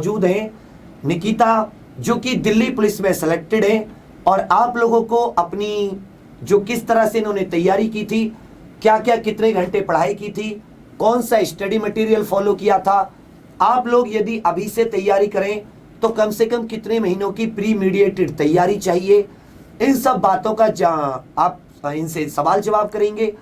मौजूद हैं निकिता, जो कि दिल्ली पुलिस में सिलेक्टेड है। और आप लोगों को अपनी जो किस तरह से इन्होंने तैयारी की थी, क्या क्या कितने घंटे पढ़ाई की थी, कौन सा स्टडी मटेरियल फॉलो किया था, आप लोग यदि अभी से तैयारी करें तो कम से कम कितने महीनों की प्री मीडिएटेड तैयारी चाहिए, इन सब बातों का आप इनसे सवाल जवाब करेंगे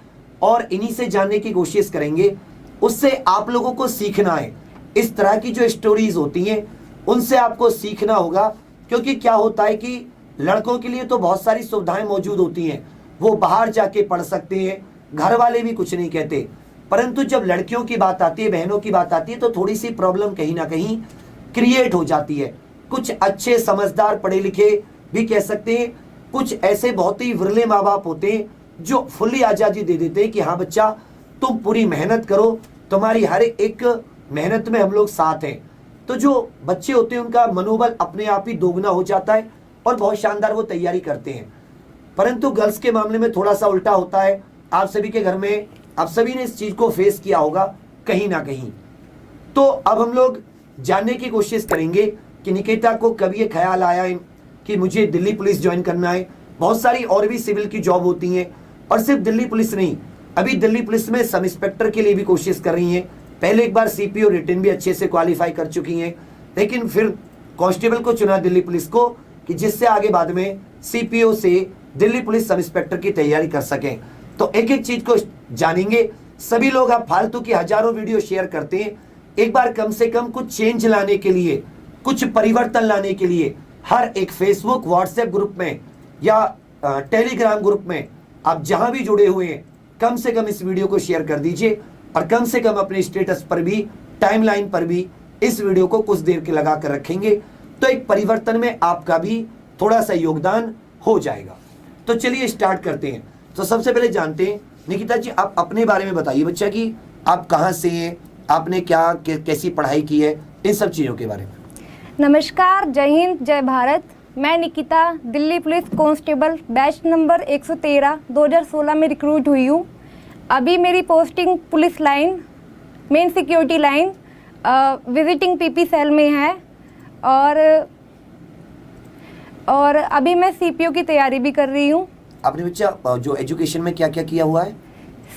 और इन्हीं से जानने की कोशिश करेंगे। उससे आप लोगों को सीखना है। इस तरह की जो स्टोरीज होती हैं उनसे आपको सीखना होगा, क्योंकि क्या होता है कि लड़कों के लिए तो बहुत सारी सुविधाएं मौजूद होती हैं, वो बाहर जाके पढ़ सकते हैं, घर वाले भी कुछ नहीं कहते। परंतु जब लड़कियों की बात आती है, बहनों की बात आती है, तो थोड़ी सी प्रॉब्लम कहीं ना कहीं क्रिएट हो जाती है। कुछ अच्छे समझदार पढ़े लिखे भी कह सकते हैं, कुछ ऐसे बहुत ही विरले माँ बाप होते हैं जो फुल्ली आज़ादी दे देते हैं कि हाँ बच्चा तुम पूरी मेहनत करो, तुम्हारी हर एक मेहनत में हम लोग साथ हैं। तो जो बच्चे होते हैं उनका मनोबल अपने आप ही दोगुना हो जाता है और बहुत शानदार वो तैयारी करते हैं। परंतु गर्ल्स के मामले में थोड़ा सा उल्टा होता है। आप सभी के घर में आप सभी ने इस चीज को फेस किया होगा कहीं ना कहीं। तो अब हम लोग जानने की कोशिश करेंगे कि निकिता को कभी ये ख्याल आया है कि मुझे दिल्ली पुलिस ज्वाइन करना है। बहुत सारी और भी सिविल की जॉब होती हैं, और सिर्फ दिल्ली पुलिस नहीं, अभी दिल्ली पुलिस में सब इंस्पेक्टर के लिए भी कोशिश कर रही हैं। पहले एक बार सीपीओ रिटन भी अच्छे से क्वालिफाई कर चुकी हैं, लेकिन फिर कांस्टेबल को चुना दिल्ली पुलिस को कि जिससे आगे बाद में सीपीओ से दिल्ली पुलिस सब इंस्पेक्टर की तैयारी कर सकें। तो एक एक चीज को जानेंगे। सभी लोग आप फालतू की हजारों वीडियो शेयर करते हैं, एक बार कम से कम कुछ चेंज लाने के लिए, कुछ परिवर्तन लाने के लिए हर एक फेसबुक व्हाट्सएप ग्रुप में या टेलीग्राम ग्रुप में आप जहां भी जुड़े हुए हैं, कम से कम इस वीडियो को शेयर कर दीजिए और कम से कम अपने स्टेटस पर भी, टाइमलाइन पर भी इस वीडियो को कुछ देर के लगा कर रखेंगे, तो एक परिवर्तन में आपका भी थोड़ा सा योगदान हो जाएगा। तो चलिए स्टार्ट करते हैं। तो सबसे पहले जानते हैं निकिता जी, आप अपने बारे में बताइए बच्चा कि आप कहाँ से हैं, आपने क्या कैसी पढ़ाई की है, इन सब चीज़ों के बारे में। नमस्कार, जय हिंद, जय भारत। मैं Nikita Delhi police constable batch number 113 2016 में रिक्रूट हुई हूँ। अभी मेरी posting police line main security line visiting PP cell में है, और अभी मैं सीपीओ की तैयारी भी कर रही हूँ। आपने बच्चा जो एजुकेशन में क्या क्या किया हुआ है?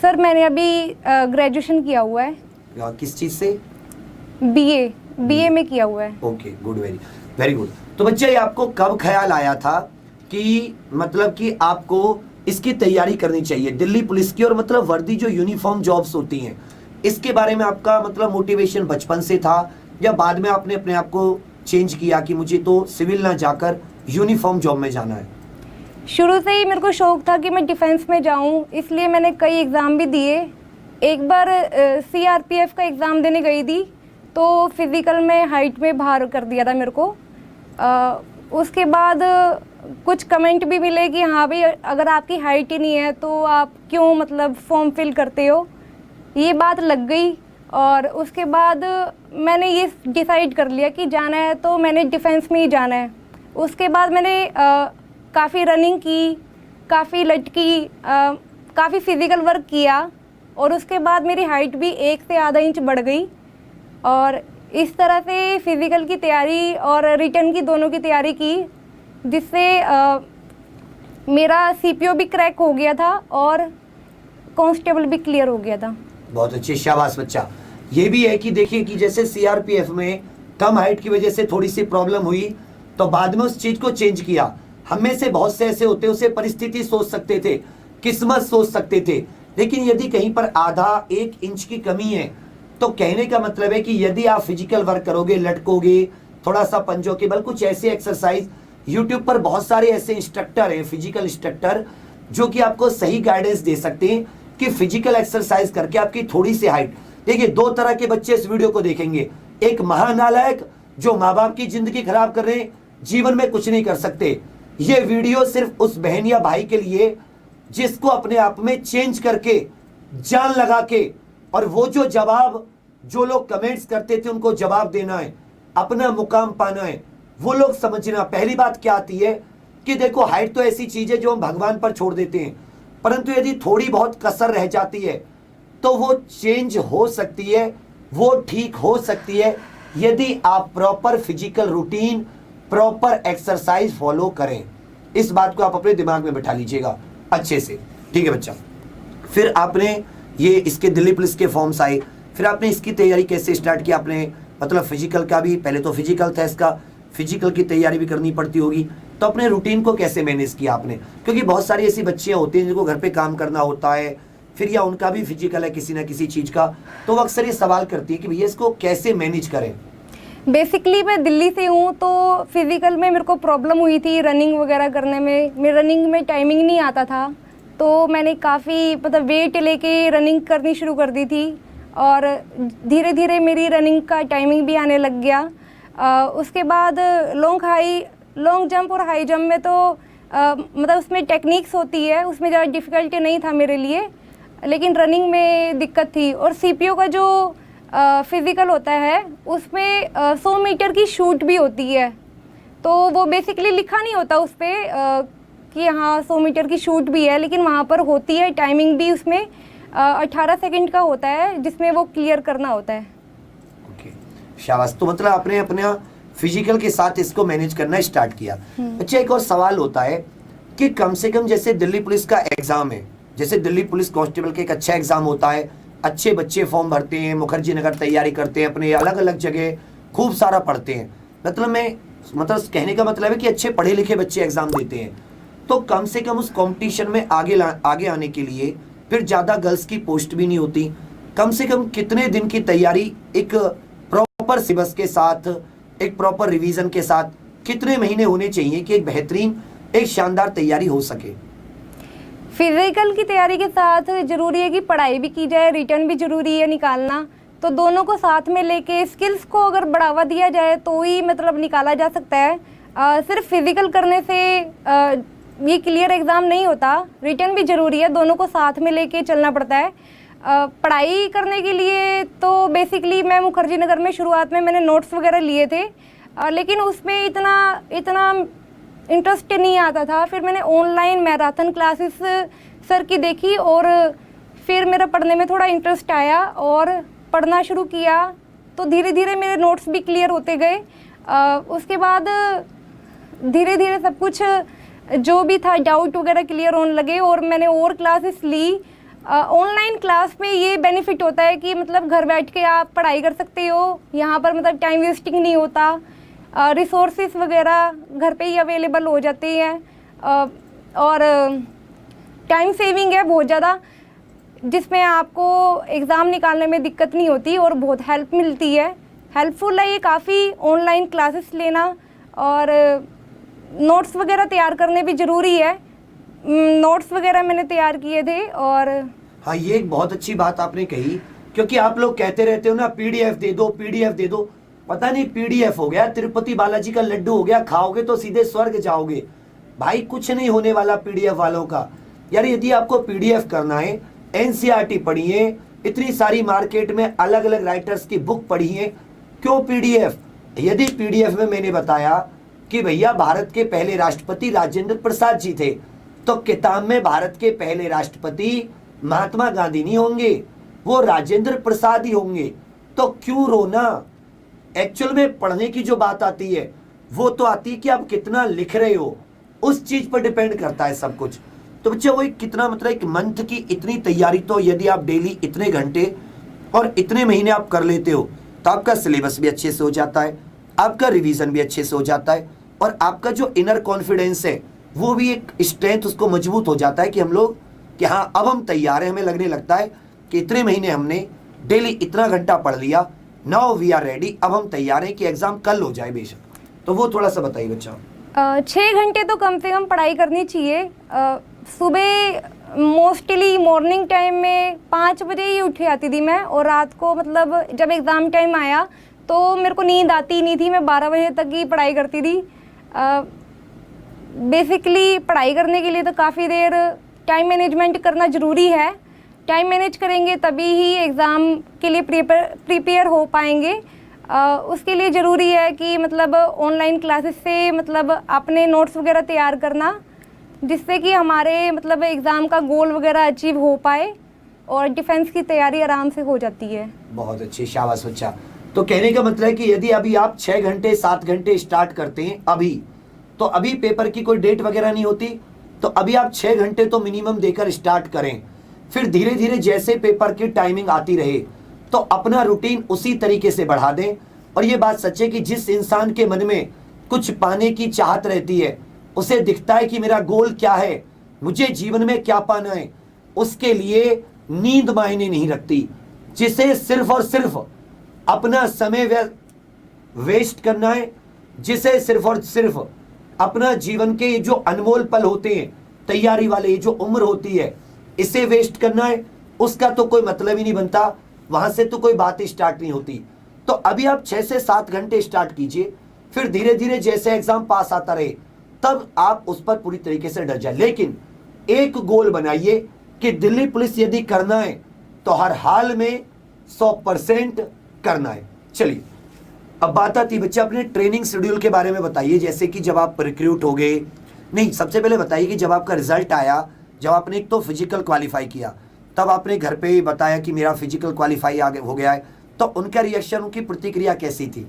सर मैंने अभी ग्रेजुएशन किया हुआ है। किस चीज़ से? बीए में किया हुआ है। Okay, good, very good. तो बच्चा ये आपको कब ख्याल आया था कि मतलब कि आपको इसकी तैयारी करनी चाहिए दिल्ली पुलिस की, और मतलब वर्दी जो यूनिफॉर्म जॉब्स होती हैं इसके बारे में आपका मतलब मोटिवेशन बचपन से था या बाद में आपने अपने आप को चेंज किया कि मुझे तो सिविल ना जाकर यूनिफॉर्म जॉब में जाना है? शुरू से ही मेरे को शौक था कि मैं डिफेंस में जाऊं, इसलिए मैंने कई एग्ज़ाम भी दिए। एक बार सीआरपीएफ का एग्ज़ाम देने गई थी, तो फिज़िकल में हाइट में बाहर कर दिया था मेरे को। उसके बाद कुछ कमेंट भी मिले कि हाँ भाई, अगर आपकी हाइट ही नहीं है तो आप क्यों मतलब फॉर्म फिल करते हो, ये बात लग गई। और उसके बाद मैंने ये डिसाइड कर लिया कि जाना है तो मैंने डिफेंस में ही जाना है। उसके बाद मैंने काफ़ी रनिंग की, काफ़ी लटकी, काफ़ी फिज़िकल वर्क किया, और उसके बाद मेरी हाइट भी 1 से आधा इंच बढ़ गई। और इस तरह से फिज़िकल की तैयारी और रिटन की दोनों की तैयारी की, जिससे मेरा सीपीओ भी क्रैक हो गया था और कांस्टेबल भी क्लियर हो गया था। बहुत अच्छे, शाबाश बच्चा। ये भी है कि देखिए कि जैसे सीआरपीएफ में कम हाइट की वजह से थोड़ी सी प्रॉब्लम हुई, तो बाद में उस चीज को चेंज किया। हम में से बहुत से ऐसे होते, उसे परिस्थिति सोच सकते थे, किस्मत सोच सकते थे, लेकिन यदि कहीं पर आधा 1 इंच की कमी है तो कहने का मतलब है कि यदि आप फिजिकल वर्क करोगे, लटकोगे, थोड़ा सा पंजों के बल, कुछ ऐसे एक्सरसाइज, यूट्यूब पर बहुत सारे ऐसे इंस्ट्रक्टर हैं, फिजिकल इंस्ट्रक्टर, जो कि आपको सही गाइडेंस दे सकते हैं कि फिजिकल एक्सरसाइज करके आपकी थोड़ी सी हाइट। देखिए, 2 तरह के बच्चे इस वीडियो को देखेंगे। एक महानालायक जो माँ बाप की जिंदगी खराब कर रहे हैं, जीवन में कुछ नहीं कर सकते। ये वीडियो सिर्फ उस बहन या भाई के लिए जिसको अपने आप में चेंज करके, जान लगा के, और वो जो जवाब जो लोग कमेंट्स करते थे उनको जवाब देना है, अपना मुकाम पाना है, वो लोग समझना। पहली बात क्या आती है कि देखो, हाइट तो ऐसी चीज है जो हम भगवान पर छोड़ देते हैं, परंतु यदि थोड़ी बहुत कसर रह जाती है तो वो चेंज हो सकती है, वो ठीक हो सकती है। यदि आप proper physical routine, proper exercise follow करें। इस बात को आप अपने दिमाग में बैठा लीजिएगा अच्छे से, ठीक है बच्चा। फिर आपने ये इसके दिल्ली पुलिस के फॉर्म्स आए, फिर आपने इसकी तैयारी कैसे स्टार्ट की? आपने मतलब फिजिकल का भी, पहले तो फिजिकल था, इसका फिजिकल की तैयारी भी करनी पड़ती होगी, तो अपने रूटीन को कैसे मैनेज किया आपने? क्योंकि बहुत सारी ऐसी बच्चियां होती हैं जिनको घर पे काम करना होता है, फिर या उनका भी फिजिकल है किसी ना किसी चीज का, तो वो अक्सर ये सवाल करती है कि भैया इसको कैसे मैनेज करें। बेसिकली मैं दिल्ली से हूँ, तो फिज़िकल में मेरे को प्रॉब्लम हुई थी रनिंग वगैरह करने में। मेरे रनिंग में टाइमिंग नहीं आता था, तो मैंने काफ़ी मतलब वेट लेके रनिंग करनी शुरू कर दी थी, और धीरे धीरे मेरी रनिंग का टाइमिंग भी आने लग गया। उसके बाद लॉन्ग जंप और हाई जंप में तो मतलब उसमें टेक्निक्स होती है, उसमें ज़्यादा डिफ़िकल्टी नहीं था मेरे लिए, लेकिन रनिंग में दिक्कत थी। और सीपीओ का जो फिज़िकल होता है उसमें 100 मीटर की शूट भी होती है, तो वो बेसिकली लिखा नहीं होता उस पर कि हाँ 100 मीटर की शूट भी है, लेकिन वहाँ पर होती है। टाइमिंग भी उसमें 18 सेकंड का होता है, जिसमें वो क्लियर करना होता है। ओके, शाबाश। तो मतलब आपने अपने फिजिकल के साथ इसको मैनेज करना स्टार्ट किया। अच्छा, एक और सवाल होता है कि कम से कम जैसे दिल्ली पुलिस का एग्जाम है, जैसे दिल्ली पुलिस कांस्टेबल का एक अच्छा एग्जाम होता है, अच्छे बच्चे फॉर्म भरते हैं, मुखर्जी नगर तैयारी करते हैं, अपने अलग अलग जगह खूब सारा पढ़ते हैं, मतलब कहने का मतलब है कि अच्छे पढ़े लिखे बच्चे एग्जाम देते हैं। तो कम से कम उस कंपटीशन में आगे आने के लिए फिर ज़्यादा गर्ल्स की पोस्ट भी नहीं होती, कम से कम कितने दिन की तैयारी एक प्रॉपर सिलेबस के साथ, एक प्रॉपर रिवीजन के साथ कितने महीने होने चाहिए कि एक बेहतरीन, एक शानदार तैयारी हो सके? फिजिकल की तैयारी के साथ ज़रूरी है कि पढ़ाई भी की जाए, रिटर्न भी ज़रूरी है निकालना, तो दोनों को साथ में लेके स्किल्स को अगर बढ़ावा दिया जाए तो ही मतलब निकाला जा सकता है। सिर्फ फिजिकल करने से ये क्लियर एग्ज़ाम नहीं होता, रिटर्न भी ज़रूरी है, दोनों को साथ में लेके चलना पड़ता है। पढ़ाई करने के लिए तो बेसिकली मैं मुखर्जी नगर में शुरुआत में मैंने नोट्स वगैरह लिए थे, लेकिन उसमें इतना इंटरेस्ट नहीं आता था। फिर मैंने ऑनलाइन मैराथन क्लासेस सर की देखी, और फिर मेरा पढ़ने में थोड़ा इंटरेस्ट आया और पढ़ना शुरू किया, तो धीरे धीरे मेरे नोट्स भी क्लियर होते गए। उसके बाद धीरे धीरे सब कुछ जो भी था डाउट वगैरह क्लियर होने लगे, और मैंने और क्लासेस ली। ऑनलाइन क्लास में ये बेनिफिट होता है कि मतलब घर बैठ के आप पढ़ाई कर सकते हो, यहाँ पर मतलब टाइम वेस्टिंग नहीं होता, रिसोर्सेज वगैरह घर पे ही अवेलेबल हो जाते हैं, और टाइम सेविंग है बहुत ज़्यादा, जिसमें आपको एग्ज़ाम निकालने में दिक्कत नहीं होती और बहुत हेल्प मिलती है। हेल्पफुल है ये काफ़ी ऑनलाइन क्लासेस लेना, और नोट्स वगैरह तैयार करने भी ज़रूरी है। नोट्स वगैरह मैंने तैयार किए थे। और हाँ, ये एक बहुत अच्छी बात आपने कही, क्योंकि आप लोग कहते रहते हो ना पीडीएफ दे दो, पीडीएफ दे दो। पता नहीं पीडीएफ हो गया तिरुपति बालाजी का लड्डू हो गया, खाओगे तो सीधे स्वर्ग जाओगे। भाई कुछ नहीं होने वाला पीडीएफ वालों का। यार यदि आपको पीडीएफ करना है, एनसीईआरटी पढ़िए, इतनी सारी मार्केट में अलग अलग राइटर्स की बुक पढ़िए, क्यों पीडीएफ? यदि पीडीएफ में मैंने बताया कि भैया भारत के पहले राष्ट्रपति राजेंद्र प्रसाद जी थे, तो किताब में भारत के पहले राष्ट्रपति महात्मा गांधी नहीं होंगे, वो राजेंद्र प्रसाद ही होंगे। तो क्यों रोना? एक्चुअल में पढ़ने की जो बात आती है वो तो आती है कि आप कितना लिख रहे हो, उस चीज पर डिपेंड करता है सब कुछ। तो बच्चे वही कितना मतलब एक मंथ की इतनी तैयारी, तो यदि आप डेली इतने घंटे और इतने महीने आप कर लेते हो तो आपका सिलेबस भी अच्छे से हो जाता है, आपका रिवीजन भी अच्छे से हो जाता है, और आपका जो इनर कॉन्फिडेंस है वो भी एक स्ट्रेंथ उसको मजबूत हो जाता है कि हम लोग कि हाँ अब हम तैयार हैं। हमें लगने लगता है कि इतने महीने हमने डेली इतना घंटा पढ़ लिया, नाउ वी आर रेडी, अब हम तैयार हैं कि एग्जाम कल हो जाए बेशक। तो वो थोड़ा सा बताइए बच्चा। 6 घंटे तो कम से कम पढ़ाई करनी चाहिए। सुबह मोस्टली मॉर्निंग टाइम में 5 बजे ही उठ जाती थी मैं, और रात को मतलब जब एग्ज़ाम टाइम आया तो मेरे को नींद आती नहीं थी, मैं 12 बजे तक ही पढ़ाई करती थी। बेसिकली पढ़ाई करने के लिए तो काफ़ी देर टाइम मैनेजमेंट करना ज़रूरी है। टाइम मैनेज करेंगे तभी ही एग्ज़ाम के लिए प्रिपेयर हो पाएंगे। उसके लिए ज़रूरी है कि मतलब ऑनलाइन क्लासेस से मतलब अपने नोट्स वगैरह तैयार करना, जिससे कि हमारे मतलब एग्ज़ाम का गोल वगैरह अचीव हो पाए और डिफेंस की तैयारी आराम से हो जाती है। बहुत अच्छी, शाबाश बच्चा। तो कहने का मतलब है कि यदि अभी आप 6 घंटे 7 घंटे स्टार्ट करते हैं अभी, तो अभी पेपर की कोई डेट वगैरह नहीं होती, तो अभी आप 6 घंटे तो मिनिमम देकर स्टार्ट करें। फिर धीरे धीरे जैसे पेपर की टाइमिंग आती रहे तो अपना रूटीन उसी तरीके से बढ़ा दें। और ये बात सच है कि जिस इंसान के मन में कुछ पाने की चाहत रहती है, उसे दिखता है कि मेरा गोल क्या है, मुझे जीवन में क्या पाना है, उसके लिए नींद मायने नहीं रखती। जिसे सिर्फ और सिर्फ अपना समय वेस्ट करना है, जिसे सिर्फ और सिर्फ अपना जीवन के जो अनमोल पल होते हैं, तैयारी वाले जो उम्र होती है, इसे वेस्ट करना है, उसका तो कोई मतलब ही नहीं बनता, वहां से तो कोई बात स्टार्ट नहीं होती। तो अभी आप 6 से 7 घंटे स्टार्ट कीजिए, फिर धीरे धीरे जैसे एग्जाम पास आता रहे तब आप उस पर पूरी तरीके से डट जाए। लेकिन एक गोल बनाइए कि दिल्ली पुलिस यदि करना है तो हर हाल में 100% करना है। चलिए अब बात आती है बच्चा अपने ट्रेनिंग शेड्यूल के बारे में बताइए। जैसे कि जब आप रिक्रूट हो गए, नहीं सबसे पहले बताइए कि जब आपका रिजल्ट आया, जब आपने एक तो फिजिकल क्वालिफाई किया, तब आपने घर पे ही बताया कि मेरा फिजिकल क्वालिफाई आगे हो गया है, तो उनका रिएक्शन, उनकी प्रतिक्रिया कैसी थी?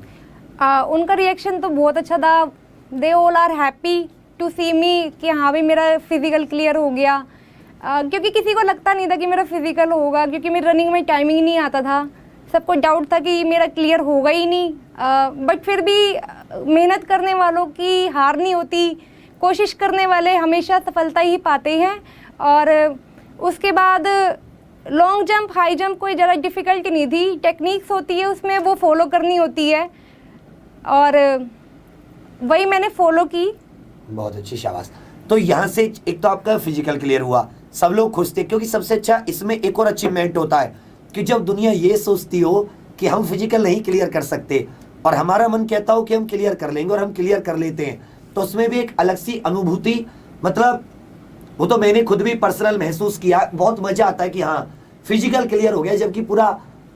उनका रिएक्शन तो बहुत अच्छा था। They all are happy to see me कि हाँ भाई मेरा फिजिकल क्लियर हो गया। क्योंकि किसी को लगता नहीं था कि मेरा फिजिकल होगा, क्योंकि मेरी रनिंग में टाइमिंग नहीं आता था। सबको डाउट था कि मेरा क्लियर होगा ही नहीं। बट फिर भी मेहनत करने वालों की हार नहीं होती, कोशिश करने वाले हमेशा सफलता ही पाते हैं। और उसके बाद लॉन्ग जंप, हाई जंप कोई ज़रा डिफ़िकल्ट नहीं थी। टेक्निक्स होती है उसमें, वो फॉलो करनी होती है और वही मैंने फॉलो की। बहुत अच्छी, शाबाश। तो यहाँ से एक तो आपका फिजिकल क्लियर हुआ, सब लोग खुश थे, क्योंकि सबसे अच्छा इसमें एक और अचीवमेंट होता है कि जब दुनिया ये सोचती हो कि हम फिजिकल नहीं क्लियर कर सकते और हमारा मन कहता हो कि हम क्लियर कर लेंगे और हम क्लियर कर लेते हैं, तो उसमें भी एक अलग सी अनुभूति, मतलब वो तो मैंने खुद भी पर्सनल महसूस किया। बहुत मजा आता है कि हाँ फिजिकल क्लियर हो गया, जबकि पूरा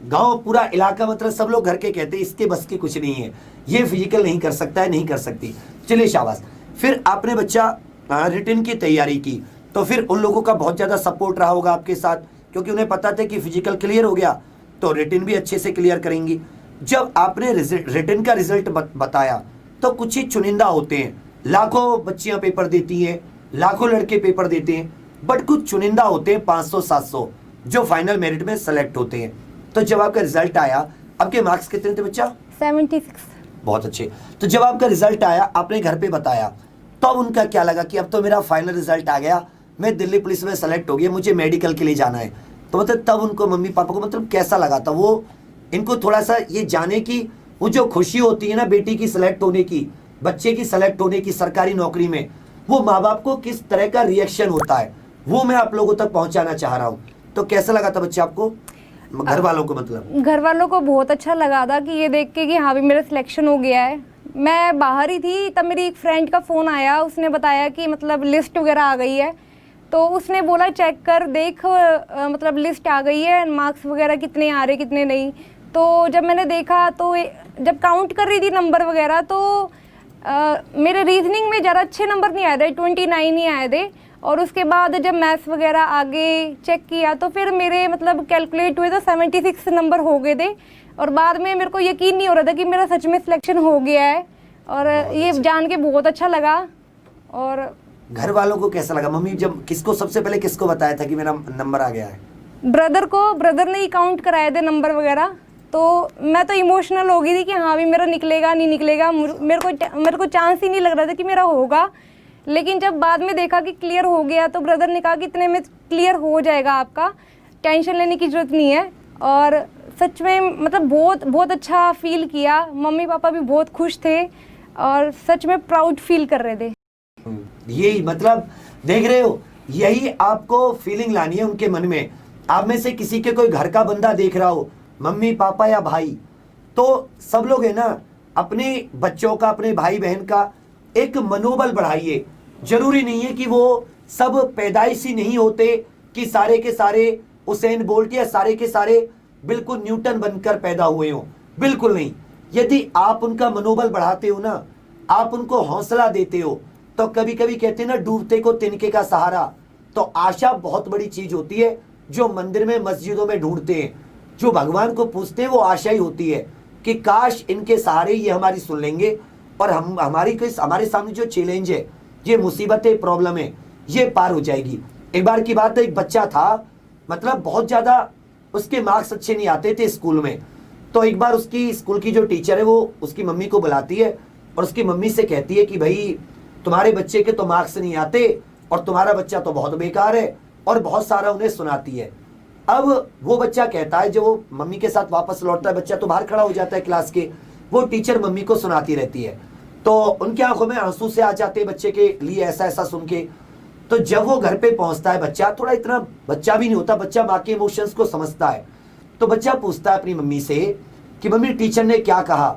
गांव, पूरा इलाका, मतलब सब लोग घर के कहते हैं इसके बस की कुछ नहीं है, ये फिजिकल नहीं कर सकता है, नहीं कर सकती। चलिए शाबाश। फिर आपने बच्चा रिटन की तैयारी की, तो फिर उन लोगों का बहुत ज़्यादा सपोर्ट रहा होगा आपके साथ, क्योंकि उन्हें पता था कि फिजिकल क्लियर हो गया तो रिटन भी अच्छे से क्लियर करेंगी। जब आपने रिटन का रिजल्ट बताया तो कुछ ही चुनिंदा होते हैं, लाखों बच्चियां पेपर देती हैं, लाखों लड़के पेपर देते हैं, बट कुछ चुनिंदा होते हैं 500-700 जो फाइनल मेरिट में सेलेक्ट होते हैं। तो जब आपका रिजल्ट आया, आपके मार्क्स कितने थे बच्चा? 76। बहुत अच्छे। तो जब आपका रिजल्ट आया, आपने घर पे बताया, तो अब उनका क्या लगा कि अब तो मेरा फाइनल रिजल्ट आ गया, मैं दिल्ली पुलिस में सेलेक्ट हो गया, मुझे मेडिकल के लिए जाना है, तो मतलब तब उनको, मम्मी पापा को मतलब कैसा लगा था? वो इनको थोड़ा सा ये जाने की वो जो खुशी होती है ना बेटी की सेलेक्ट होने की, बच्चे की सेलेक्ट होने की सरकारी नौकरी में, वो माँ बाप को किस तरह का रिएक्शन होता है, वो मैं आप लोगों तक पहुंचाना चाह रहा हूँ। तो कैसा लगा था बच्चे आपको, घर वालों को? मतलब घर वालों को बहुत अच्छा लगा था कि ये देख के कि हाँ भी मेरा सिलेक्शन हो गया है। मैं बाहर ही थी, तब मेरी एक फ्रेंड का फ़ोन आया, उसने बताया कि मतलब लिस्ट वगैरह आ गई है, तो उसने बोला चेक कर देख, मतलब लिस्ट आ गई है, मार्क्स वगैरह कितने आ रहे कितने नहीं। तो जब मैंने देखा, तो जब काउंट कर रही थी नंबर वगैरह, तो मेरे रीजनिंग में ज़रा अच्छे नंबर नहीं आए थे, 29 ही आए थे। और उसके बाद जब मैथ्स वगैरह आगे चेक किया तो फिर मेरे मतलब कैलकुलेट हुए तो 76 नंबर हो गए थे। और बाद में मेरे को यकीन नहीं हो रहा था कि मेरा सच में सिलेक्शन हो गया है, और ये जान के बहुत अच्छा लगा। और घर वालों को कैसा लगा? मम्मी जब किसको, सबसे पहले किसको बताया था कि मेरा नंबर आ गया है? ब्रदर ने ही काउंट कराए थे नंबर वगैरह, तो मैं तो इमोशनल हो गई थी कि हाँ भी मेरा निकलेगा नहीं निकलेगा, मेरे को चांस ही नहीं लग रहा था कि मेरा होगा। लेकिन जब बाद में देखा कि क्लियर हो गया, तो ब्रदर ने कहा कि इतने में क्लियर हो जाएगा, आपका टेंशन लेने की ज़रूरत नहीं है। और सच में मतलब बहुत अच्छा फील किया। मम्मी पापा भी बहुत खुश थे और सच में प्राउड फील कर रहे थे। यही मतलब देख रहे हो, यही आपको फीलिंग लानी है उनके मन में। आप में से किसी के कोई घर का बंदा देख रहा हो, मम्मी पापा या भाई, तो सब लोग है ना, अपने बच्चों का, अपने भाई बहन का एक मनोबल बढ़ाइए। जरूरी नहीं है कि वो सब पैदाइशी नहीं होते कि सारे के सारे उसेन बोल्ट या सारे के सारे बिल्कुल न्यूटन बनकर पैदा हुए हो, बिल्कुल नहीं। यदि आप उनका मनोबल बढ़ाते हो ना, आप उनको हौसला देते हो, तो कभी कभी कहते हैं ना, डूबते को तिनके का सहारा। तो आशा बहुत बड़ी चीज होती है, जो मंदिर में, मस्जिदों में ढूंढते हैं, जो भगवान को पूछते हैं, वो आशा ही होती है कि काश इनके सहारे ये हमारी सुन लेंगे और हमारे सामने जो चैलेंज है, ये मुसीबतें, प्रॉब्लम है, ये पार हो जाएगी। एक बार की बात है, एक बच्चा था, मतलब बहुत ज्यादा उसके मार्क्स अच्छे नहीं आते थे स्कूल में। तो एक बार उसकी स्कूल की जो टीचर है वो उसकी मम्मी को बुलाती है और उसकी मम्मी से कहती है कि भाई तुम्हारे बच्चे के तो मार्क्स नहीं आते और तुम्हारा बच्चा तो बहुत बेकार है, और बहुत सारा उन्हें सुनाती है। अब वो बच्चा कहता है, जब वो मम्मी के साथ वापस लौटता है, बच्चा तो बाहर खड़ा हो जाता है क्लास के, वो टीचर मम्मी को सुनाती रहती है, तो उनकी आंखों में आंसू से आ जाते हैं बच्चे के लिए ऐसा ऐसा सुन के। तो जब वो घर पे पहुंचता है, बच्चा थोड़ा, इतना बच्चा भी नहीं होता, बच्चा माँ के इमोशंस को समझता है। तो बच्चा पूछता है अपनी मम्मी से कि मम्मी टीचर ने क्या कहा।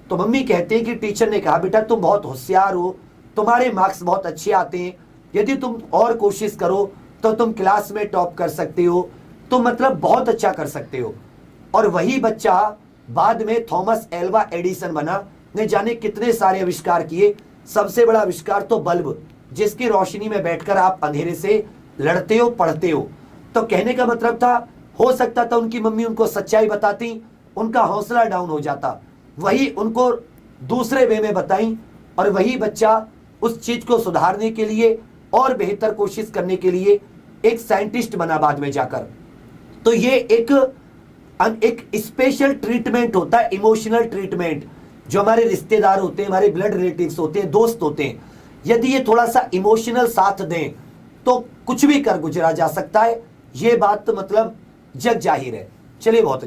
तो मम्मी कहते हैं कि टीचर ने कहा बेटा तुम बहुत होशियार हो, तुम्हारे मार्क्स बहुत अच्छे आते हैं, यदि तुम और कोशिश करो तो तुम क्लास में टॉप कर सकते हो, तुम मतलब बहुत अच्छा कर सकते हो। और वही बच्चा बाद में थॉमस एल्वा एडिसन बना, ने जाने कितने सारे आविष्कार किए। सबसे बड़ा आविष्कार तो बल्ब, जिसकी रोशनी में बैठकर आप अंधेरे से लड़ते हो, पढ़ते हो। तो कहने का मतलब था, हो सकता था उनकी मम्मी उनको सच्चाई बताती, उनका हौसला डाउन हो जाता, वही उनको दूसरे वे में बताई, और वही बच्चा उस चीज को सुधारने के लिए और बेहतर कोशिश करने के लिए एक साइंटिस्ट बना बाद में जाकर। तो ये एक स्पेशल ट्रीटमेंट होता है, इमोशनल ट्रीटमेंट, जो हमारे रिश्तेदार होते हैं, हमारे ब्लड रिलेटिव्स होते हैं, दोस्त होते हैं, यदि ये थोड़ा सा इमोशनल साथ दें तो कुछ भी कर गुजरा जा सकता है। ये बात मतलब जग जाहिर है। चलिए, बहुत अच्छा।